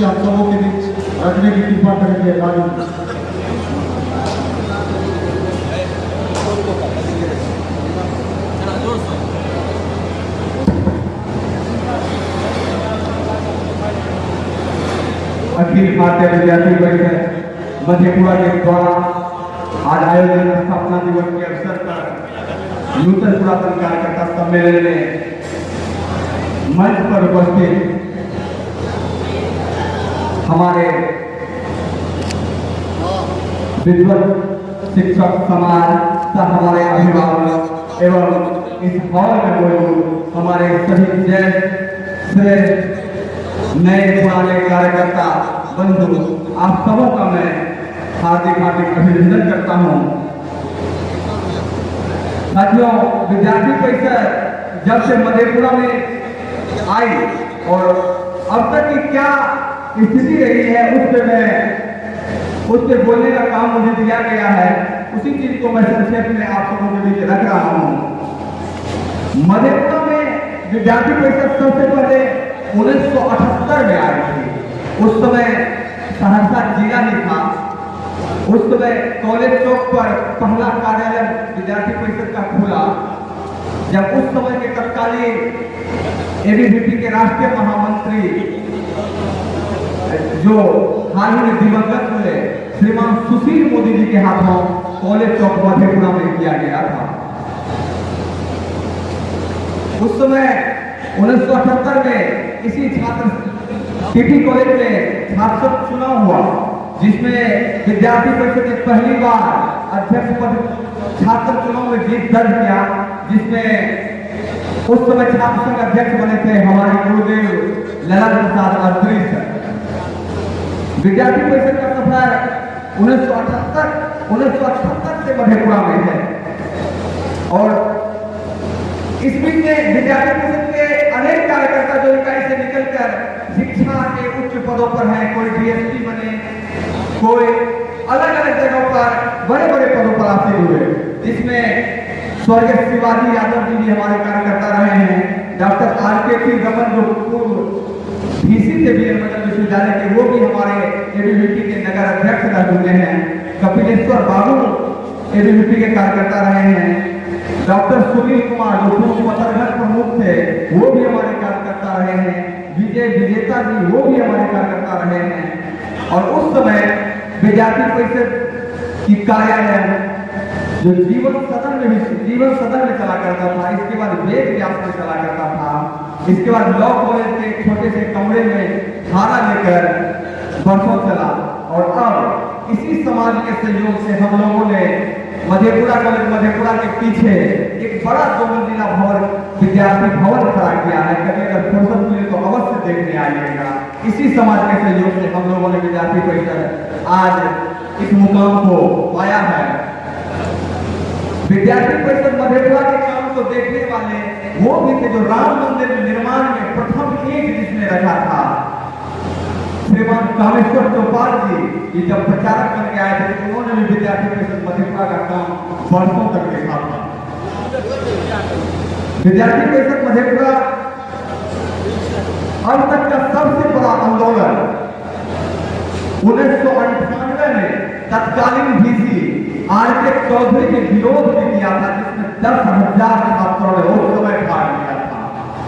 से आप सबों के बीच रखने की कृपा करेंगे। अखिल भारतीय विद्यार्थी परिषद मधेपुरा के द्वारा आज आयोजित स्थापना दिवस के अवसर पर नूतन पुरातन कार्यकर्ता सम्मेलन में मंच पर उपस्थित हमारे विद्वत शिक्षक समाज तथा हमारे अभिभावक एवं इस हॉल में मौजूद हमारे सभी ज्येष्ठ श्रेष्ठ नए पुराने कार्यकर्ता बंधु, आप सबों का मैं हार्दिक अभिनंदन करता हूं। साथियों, विद्यार्थी परिषद जब से मधेपुरा में आई और अब तक की क्या स्थिति रही है उस पे बोलने का काम मुझे दिया गया है। उसी चीज को मैं संक्षेप में आप सबों के बीच रख रहा हूं। मधेपुरा में विद्यार्थी परिषद सबसे पहले 1978 में आई थी। उस समय सहरसा जिला ही था। उस समय कॉलेज चौक पर पहला कार्यालय विद्यार्थी परिषद का खुला। जब उस समय के तत्कालीन एबीवीपी के राष्ट्रीय महामंत्री जो हाल ही में दिवंगत हुए श्रीमान सुशील मोदी जी के हाथों कॉलेज चौक मधेपुरा में किया गया था। उस समय 1978 में इसी छात्र टीटी कॉलेज में छात्र चुनाव हुआ, जिसमें विद्यार्थी परिषद ने पहली बार अध्यक्ष पद छात्र चुनाव में जीत दर्ज किया, जिसमें उस समय छात्र संघ अध्यक्ष बने थे हमारे गुरुदेव ललन प्रसाद अत्रे सर। विद्यार्थी परिषद का सफर 1978 से मधेपुरा में है और इस बीच में विद्यार्थी परिषद के अनेक कार्यकर्ता जो इकाई से निकलकर शिक्षा के उच्च पदों पर हैं, कोई डीएसपी बने, कोई अलग अलग जगहों पर बड़े पदों पर हासिल हुए, जिसमें स्वर्गीय शिवाजी यादव जी भी हमारे कार्यकर्ता रहे हैं। डॉक्टर आरके रमन जो पूर्व डीसी थे बीएमएल विश्वविद्यालय के, वो भी हमारे एबीवीपी के नगर अध्यक्ष रह चुके हैं। कपिलेश्वर बाबू एबीवीपी के कार्यकर्ता रहे हैं। डॉक्टर सुनील कुमार जो पूर्व पत्रकार प्रमुख थे, वो भी हमारे कार्यकर्ता रहे हैं। विजय विजेता जी वो भी हमारे कार्यकर्ता रहे हैं। और उस समय विद्यार्थी परिषद की कार्यालय जो जीवन सदन में चला करता था, इसके बाद वेद व्यास में चला करता था, इसके बाद लॉ कॉलेज के छोटे से कमरे में भाड़ा लेकर बरसों चला। और अब इसी समाज के सहयोग से हम लोगों ने मधेपुरा कॉलेज मधेपुरा के पीछे एक बड़ा 2 मंजिला भवन विद्यार्थी भवन खड़ा किया है। कभी अगर फुर्सत मिले तो अवश्य देखने आइएगा। इसी समाज के सहयोग से हम लोगों ने विद्यार्थी परिषद आज इस मुकाम को पाया है। विद्यार्थी परिषद मधेपुरा के काम को देखने वाले वो भी थे जो राम मंदिर निर्माण में प्रथम ईंट जिसने रखा था, श्रीमान कामेश्वर चौपाल जी जब प्रचारक बन के आए थे तो उन्होंने भी विद्यार्थी परिषद मधेपुरा का काम वर्षों तक देखा था। विद्यार्थी परिषद मधेपुरा अब तक का सबसे बड़ा आंदोलन 1998 में तत्कालीन डीसी आरके चौधरी के विरोध में किया था, जिसमें 10,000 छात्रों ने उस समय भाग लिया था।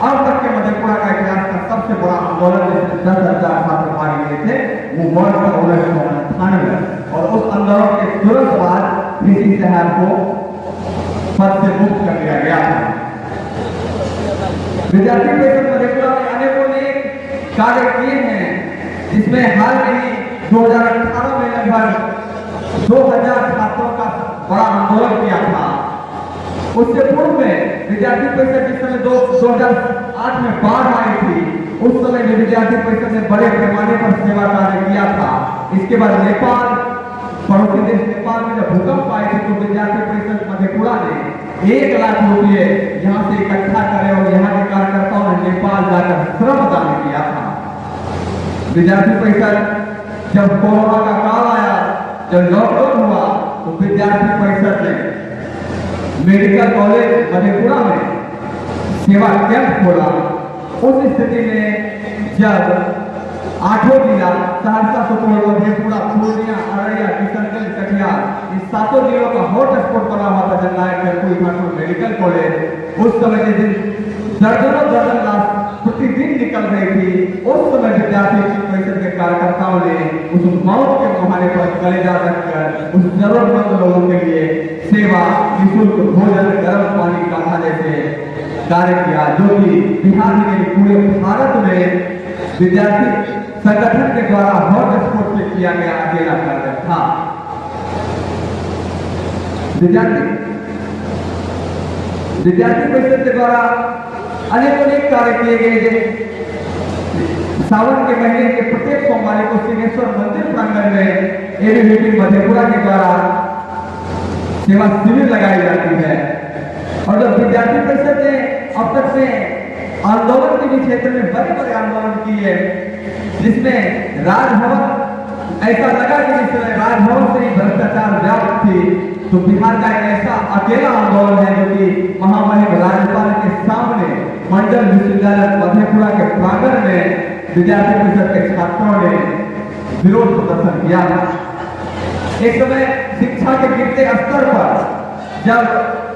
अब तक के मधेपुरा का इतिहास का सबसे बड़ा आंदोलन जिसमें 10,000 छात्र भाग लिए थे वो वर्ष 1998 और उस आंदोलन के तुरंत बाद डीसी साहब को पद से मुक्त कर दिया गया था। विद्यार्थी परिषद मधेपुरा में अनेकों ने कार्य किए हैं, जिसमें हाल में ही 2018 में लगभग 2000 छात्रों का बड़ा आंदोलन किया था। उससे पूर्व में विद्यार्थी परिषद जिस समय 2008 में बाढ़ आई थी, उस समय भी विद्यार्थी परिषद ने बड़े पैमाने पर सेवा कार्य किया था। इसके बाद नेपाल पड़ोसी देश नेपाल में जब भूकंप आए थे तो विद्यार्थी परिषद मधेपुरा ने 1 लाख रुपये यहाँ से इकट्ठा करे और यहाँ के कार्यकर्ताओं ने नेपाल जाकर श्रमदान किया था। विद्यार्थी परिषद जब कोरोना का काल आया, जब लॉकडाउन हुआ तो विद्यार्थी परिषद ने मेडिकल कॉलेज मधेपुरा में सेवा कैंप खोला। उस स्थिति में जब आठों जिला सहरसा, सुपौल, मधेपुरा, पूर्णिया, अररिया, किशनगंज, कटिहार, इस सातों जिलों का हॉटस्पॉट बना हुआ था जननायक कर्पूरी ठाकुर मेडिकल कॉलेज। उस समय के दिन दर्जनों लाश प्रतिदिन निकल रही थी। उस समय विद्यार्थी परिषद के कार्यकर्ताओं ने उस मौत के मुहाने पर कलेजा रखकर उस जरूरतमंद लोगों के लिए सेवा, निःशुल्क भोजन, गर्म पानी, काढ़ा जैसे कार्य किया, जो कि बिहार के पूरे भारत में विद्यार्थी संगठन के द्वारा हॉटस्पॉट पे किया गया अकेला कार्य था। विद्यार्थी परिषद के द्वारा अनेक कार्य किए गए। सावन के महीने के प्रत्येक सोमवार को सिंहेश्वर मंदिर प्रांगण में एबीवीपी मधेपुरा के द्वारा सेवा शिविर लगाई जाती है। और जब विद्यार्थी परिषद ने अब तक से आंदोलन के भी क्षेत्र में बड़े बड़े आंदोलन किए, जिसमें राजभवन ऐसा लगा कि जिस समय राजभवन से ही भ्रष्टाचार व्याप्त थी, तो बिहार का एक ऐसा अकेला आंदोलन है जो कि महामहिम राज्यपाल के सामने मंडल विश्वविद्यालय मधेपुरा के प्रांगण में विद्यार्थी परिषद के छात्रों ने विरोध प्रदर्शन किया था। एक समय शिक्षा के गिरते स्तर पर जब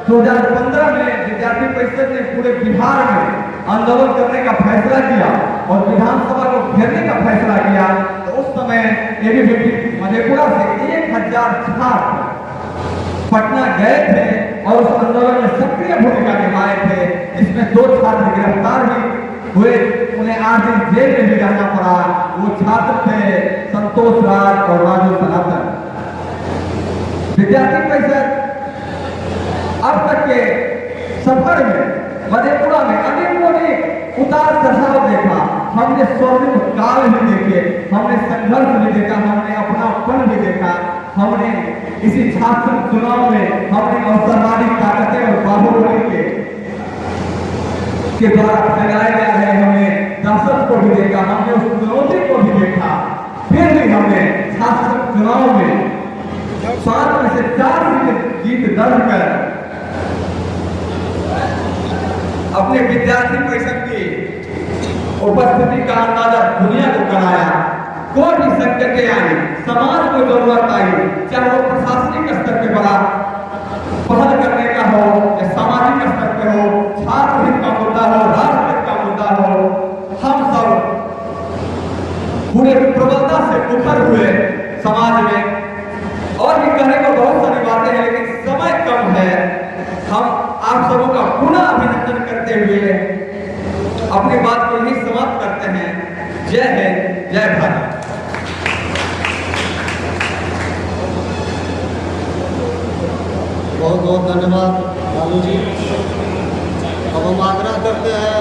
2015 में विद्यार्थी परिषद ने पूरे बिहार में आंदोलन करने का फैसला किया और विधानसभा को घेरने का फैसला किया, तो उस समय एबीवीपी मधेपुरा से 1000 छात्र पटना गए थे और उस आंदोलन में सक्रिय भूमिका निभाए थे, जिसमें 2 छात्र गिरफ्तार भी हुए, उन्हें 8 दिन जेल में भी रहना पड़ा। वो छात्र थे संतोष राज और राजू सनातन। विद्यार्थी परिषद अब तक के सफर में मधेपुरा में अनेकों ने उतार चढ़ाव देखा। हमने स्वर्णिम काल भी देखे, हमने संघर्ष भी देखा, हमने अपनापन भी देखा। हमने इसी छात्र चुनाव में हमने अवसरवादी ताकतें और बाहुबली के द्वारा फैलाया गया है, हमने दहशत को भी देखा, हमने उस चुनौती को भी देखा। फिर भी हमने छात्र चुनाव में 5 में से 4 सीटें जीत दर्ज कर अपने विद्यार्थी परिषद की उपस्थिति का अंदाजा दुनिया को कराया। कोई भी संकटें आई, समाज को जरूरत आई, चाहे वो प्रशासनिक स्तर पे बड़ा पहल करने का हो या सामाजिक स्तर पे हो, छात्र हित का मुद्दा हो, राष्ट्र हित का मुद्दा हो, हम सब पूरे प्रबलता से उखड़ हुए समाज में। और भी कहने को बहुत सारी बातें हैं, लेकिन समय कम है। हम आप सबों का पुनः अभिनंदन करते हुए अपनी बात को यही समाप्त करते हैं। जय हिंद, जय भारत। बहुत बहुत धन्यवाद लालू जी। अब हम आग्रह करते हैं